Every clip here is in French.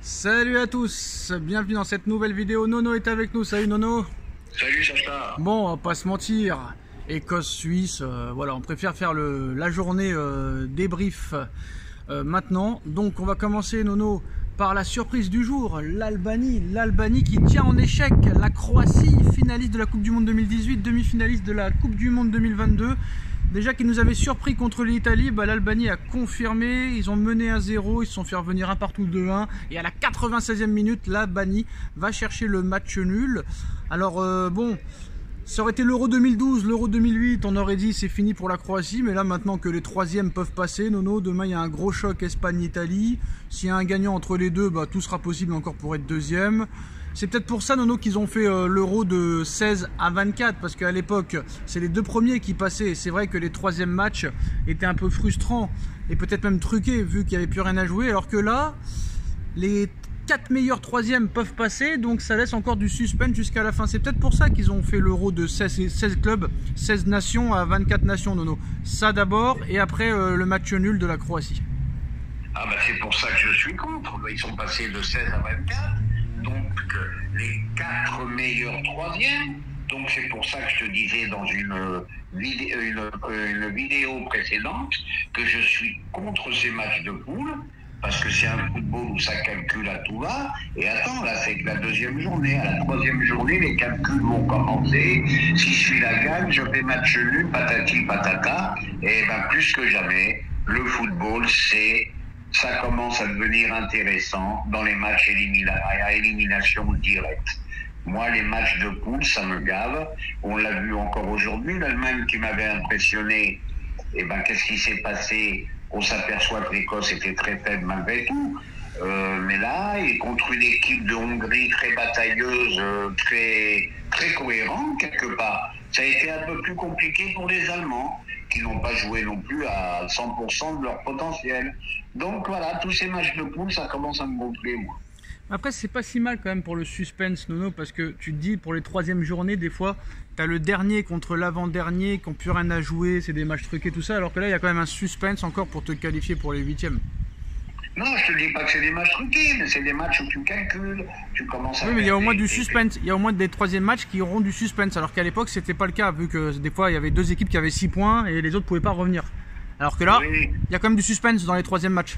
Salut à tous, bienvenue dans cette nouvelle vidéo. Nono est avec nous, salut Nono. Salut Chacha. Bon, on va pas se mentir, Écosse-Suisse, voilà, on préfère faire la journée débrief maintenant. Donc on va commencer Nono par la surprise du jour, l'Albanie qui tient en échec la Croatie, finaliste de la Coupe du Monde 2018, demi-finaliste de la Coupe du Monde 2022. Déjà qu'ils nous avaient surpris contre l'Italie, l'Albanie a confirmé, ils ont mené 1-0, ils se sont fait revenir un partout 2-1 et à la 96e minute, l'Albanie va chercher le match nul. Alors bon, ça aurait été l'Euro 2012, l'Euro 2008, on aurait dit c'est fini pour la Croatie, mais là maintenant que les troisièmes peuvent passer, Nono, demain il y a un gros choc Espagne-Italie, s'il y a un gagnant entre les deux, tout sera possible encore pour être deuxième. C'est peut-être pour ça, Nono, qu'ils ont fait l'Euro de 16 à 24, parce qu'à l'époque, c'est les deux premiers qui passaient. C'est vrai que les troisièmes matchs étaient un peu frustrants et peut-être même truqués, vu qu'il n'y avait plus rien à jouer, alors que là, les 4 meilleurs troisièmes peuvent passer, donc ça laisse encore du suspense jusqu'à la fin. C'est peut-être pour ça qu'ils ont fait l'Euro de 16 clubs, 16 nations à 24 nations, Nono. Ça d'abord, et après le match nul de la Croatie. Ah c'est pour ça que je suis contre. Ils sont passés de 16 à 24. Donc les 4 meilleurs troisièmes. Donc c'est pour ça que je te disais dans une vidéo précédente que je suis contre ces matchs de poule, parce que c'est un football où ça calcule à tout va. Et attends, là c'est que la deuxième journée. À la troisième journée, les calculs vont commencer. Si je suis la gagne, je fais match nul, patati patata. Et plus que jamais, le football, ça commence à devenir intéressant dans les matchs à élimination directe. Moi, les matchs de poule, ça me gave. On l'a vu encore aujourd'hui, l'Allemagne qui m'avait impressionné. Qu'est-ce qui s'est passé? On s'aperçoit que l'Écosse était très faible malgré tout. Mais là, et contre une équipe de Hongrie très batailleuse, très, très cohérente quelque part, ça a été un peu plus compliqué pour les Allemands, qui n'ont pas joué non plus à 100% de leur potentiel. Donc voilà, tous ces matchs de poule, ça commence à me gonfler, moi. Après, c'est pas si mal quand même pour le suspense, Nono, parce que tu te dis, pour les troisièmes journées, des fois, tu as le dernier contre l'avant-dernier qui n'ont plus rien à jouer, c'est des matchs truqués, tout ça, alors que là, il y a quand même un suspense encore pour te qualifier pour les huitièmes. Non, je te dis pas que c'est des matchs truqués, mais c'est des matchs où tu calcules, tu commences à... Oui, mais il y a au moins du suspense, il y a au moins des troisièmes matchs qui auront du suspense, alors qu'à l'époque, c'était pas le cas, vu que des fois, il y avait deux équipes qui avaient 6 points et les autres pouvaient pas revenir. Alors que là, oui, il y a quand même du suspense dans les troisièmes matchs.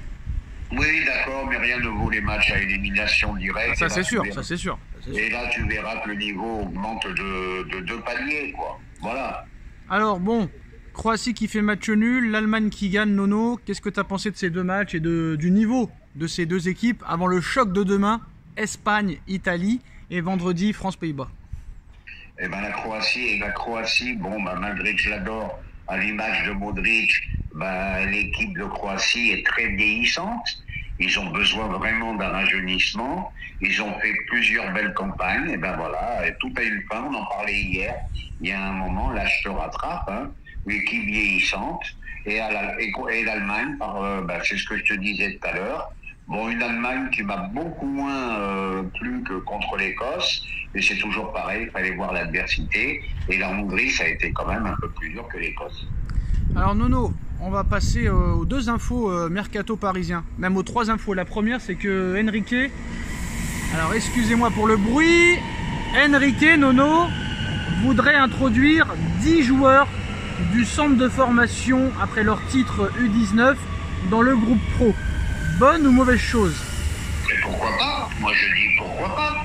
Oui, d'accord, mais rien ne vaut les matchs à élimination directe. Ça, c'est sûr, ça, c'est sûr. Et là, tu verras que le niveau augmente de 2 paliers, quoi. Voilà. Alors, bon, Croatie qui fait match nul, l'Allemagne qui gagne, Nono. Qu'est-ce que tu as pensé de ces deux matchs et du niveau de ces deux équipes avant le choc de demain, Espagne-Italie et vendredi, France-Pays-Bas? La Croatie, bon, malgré que je l'adore, à l'image de Modric, l'équipe de Croatie est très vieillissante. Ils ont besoin vraiment d'un rajeunissement. Ils ont fait plusieurs belles campagnes. Et tout a eu fin. On en parlait hier. Il y a un moment, là, je te rattrape. L'équipe vieillissante. Et l'Allemagne, c'est ce que je te disais tout à l'heure. Bon, une Allemagne qui m'a beaucoup moins plu que contre l'Écosse. Mais c'est toujours pareil. Il fallait voir l'adversité. Et la Hongrie, ça a été quand même un peu plus dur que l'Écosse. Alors Nono, on va passer aux deux infos mercato parisien, même aux 3 infos. La première, c'est que Enrique, alors excusez-moi pour le bruit, Enrique, Nono, voudrait introduire 10 joueurs du centre de formation après leur titre U19 dans le groupe pro. Bonne ou mauvaise chose? Et pourquoi pas? Moi je dis pourquoi pas.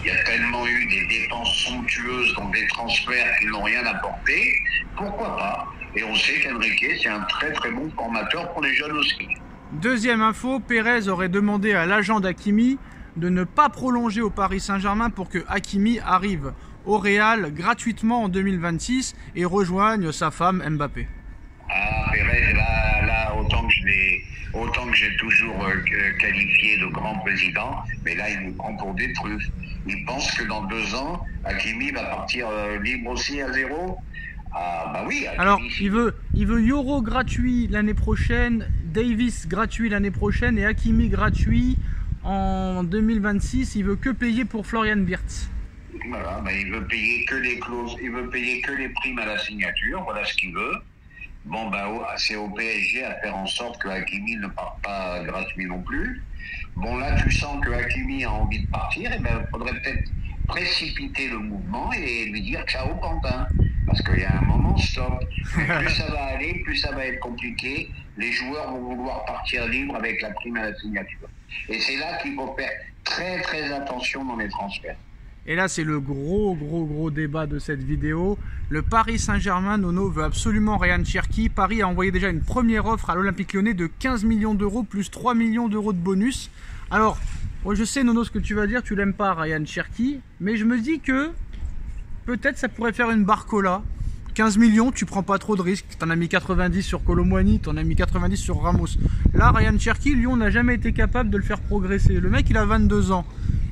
Il y a tellement eu des dépenses somptueuses dans des transferts qui n'ont rien apporté. Pourquoi pas? Et on sait qu'Enrique, c'est un très très bon formateur pour les jeunes aussi. Deuxième info, Pérez aurait demandé à l'agent d'Hakimi de ne pas prolonger au Paris Saint-Germain pour que Hakimi arrive au Real gratuitement en 2026 et rejoigne sa femme Mbappé. Ah, Pérez, là autant que j'ai toujours qualifié de grand président, mais là il nous prend pour des truffes. Il pense que dans 2 ans, Hakimi va partir libre aussi à 0. Ah oui. Hakimi, alors il veut Yoro gratuit l'année prochaine, Davis gratuit l'année prochaine et Hakimi gratuit en 2026. Il veut que payer pour Florian Wirtz. Voilà, il veut payer que les clauses, il veut payer que les primes à la signature, voilà ce qu'il veut. Bon, ben, c'est au PSG à faire en sorte que Hakimi ne parte pas gratuit non plus. Bon, là, tu sens que Hakimi a envie de partir, et ben, il faudrait peut-être précipiter le mouvement et lui dire ciao Pantin. Parce qu'il y a un moment, stop. Plus ça va aller, plus ça va être compliqué. Les joueurs vont vouloir partir libre avec la prime à la signature. Et c'est là qu'il faut faire très très attention dans les transferts. Et là, c'est le gros débat de cette vidéo. Le Paris Saint-Germain, Nono, veut absolument Ryan Cherki. Paris a envoyé déjà une première offre à l'Olympique Lyonnais de 15 millions d'euros plus 3 millions d'euros de bonus. Alors, moi, je sais, Nono, ce que tu vas dire. Tu l'aimes pas, Ryan Cherki. Mais je me dis que peut-être ça pourrait faire une Barcola. 15 millions, tu prends pas trop de risques. Tu en as mis 90 sur Kolo Muani, tu en as mis 90 sur Ramos. Là, Ryan Cherki, Lyon n'a jamais été capable de le faire progresser. Le mec, il a 22 ans.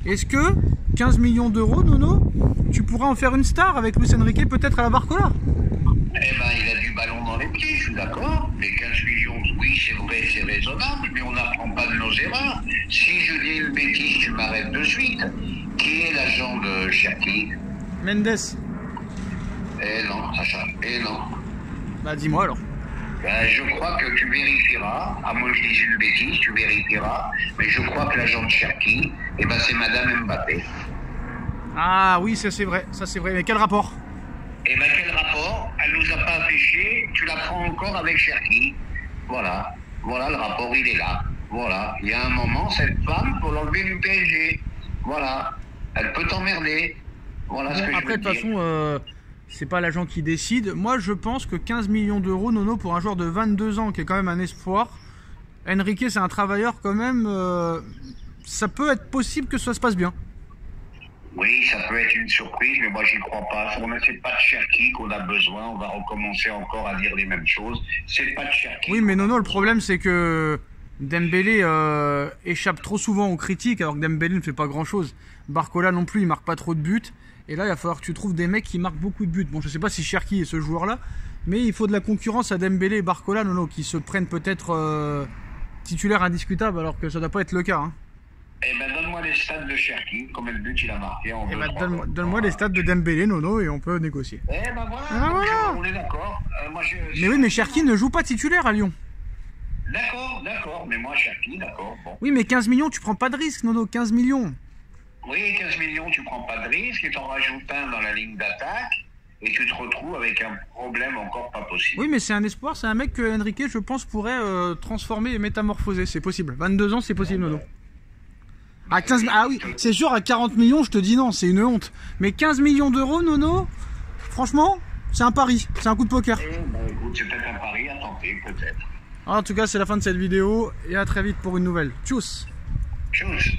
Est-ce que 15 millions d'euros, Nono, tu pourras en faire une star avec Luis Enrique peut-être à la Barcola? Eh ben, il a du ballon dans les pieds, je suis d'accord. Mais 15 millions, oui, c'est vrai, c'est raisonnable, mais on n'apprend pas de nos erreurs. Si je dis une bêtise, tu m'arrêtes de suite. Qui est l'agent de Cherki? Mendes. Eh non, Sacha, eh non. Bah dis-moi alors. Ben, je crois que tu vérifieras, à moins que je dise une bêtise, tu vérifieras, mais je crois que l'agent de Cherki, eh ben, c'est Madame Mbappé. Ah oui, ça c'est vrai, mais quel rapport? Eh ben, quel rapport? Elle nous a pas affiché, tu la prends encore avec Cherki. Voilà, voilà, le rapport, il est là. Voilà, il y a un moment, cette femme, pour l'enlever du PSG. Voilà, elle peut t'emmerder. Voilà ce que je veux dire. Après, de toute façon, c'est pas l'agent qui décide. Moi, je pense que 15 millions d'euros, Nono, pour un joueur de 22 ans, qui est quand même un espoir. Enrique, c'est un travailleur quand même. Ça peut être possible que ça se passe bien. Oui, ça peut être une surprise, mais moi j'y crois pas. C'est pas de Cherki qu'on a besoin. On va recommencer encore à dire les mêmes choses. C'est pas de Cherki. Oui, mais Nono, le problème c'est que Dembélé échappe trop souvent aux critiques, alors que Dembélé ne fait pas grand chose. Barcola non plus, il marque pas trop de buts. Et là, il va falloir que tu trouves des mecs qui marquent beaucoup de buts. Bon, je sais pas si Cherki est ce joueur-là, mais il faut de la concurrence à Dembélé et Barcola, Nono, qui se prennent peut-être titulaires indiscutables, alors que ça doit pas être le cas. Hein. Eh ben, donne-moi les stats de Cherki, combien de buts il a marqué en 2 donne-moi les stats de Dembélé, Nono, et on peut négocier. Eh ben voilà, on est d'accord. Mais oui, mais Cherki ne joue pas titulaire à Lyon. D'accord, mais moi Cherki, d'accord. Bon. Oui, mais 15 millions, tu prends pas de risque, Nono, 15 millions. Oui, 15 millions, tu prends pas de risque, et t'en rajoutes un dans la ligne d'attaque, et tu te retrouves avec un problème encore pas possible. Oui, mais c'est un espoir, c'est un mec que Enrique, je pense, pourrait transformer et métamorphoser, c'est possible. 22 ans, c'est possible, Nono. À 15... Ah oui, c'est sûr, à 40 millions, je te dis non, c'est une honte. Mais 15 millions d'euros, Nono, franchement, c'est un pari, c'est un coup de poker. Écoute, c'est peut-être un pari à tenter, peut-être. En tout cas, c'est la fin de cette vidéo, et à très vite pour une nouvelle. Tchuss. Tchuss.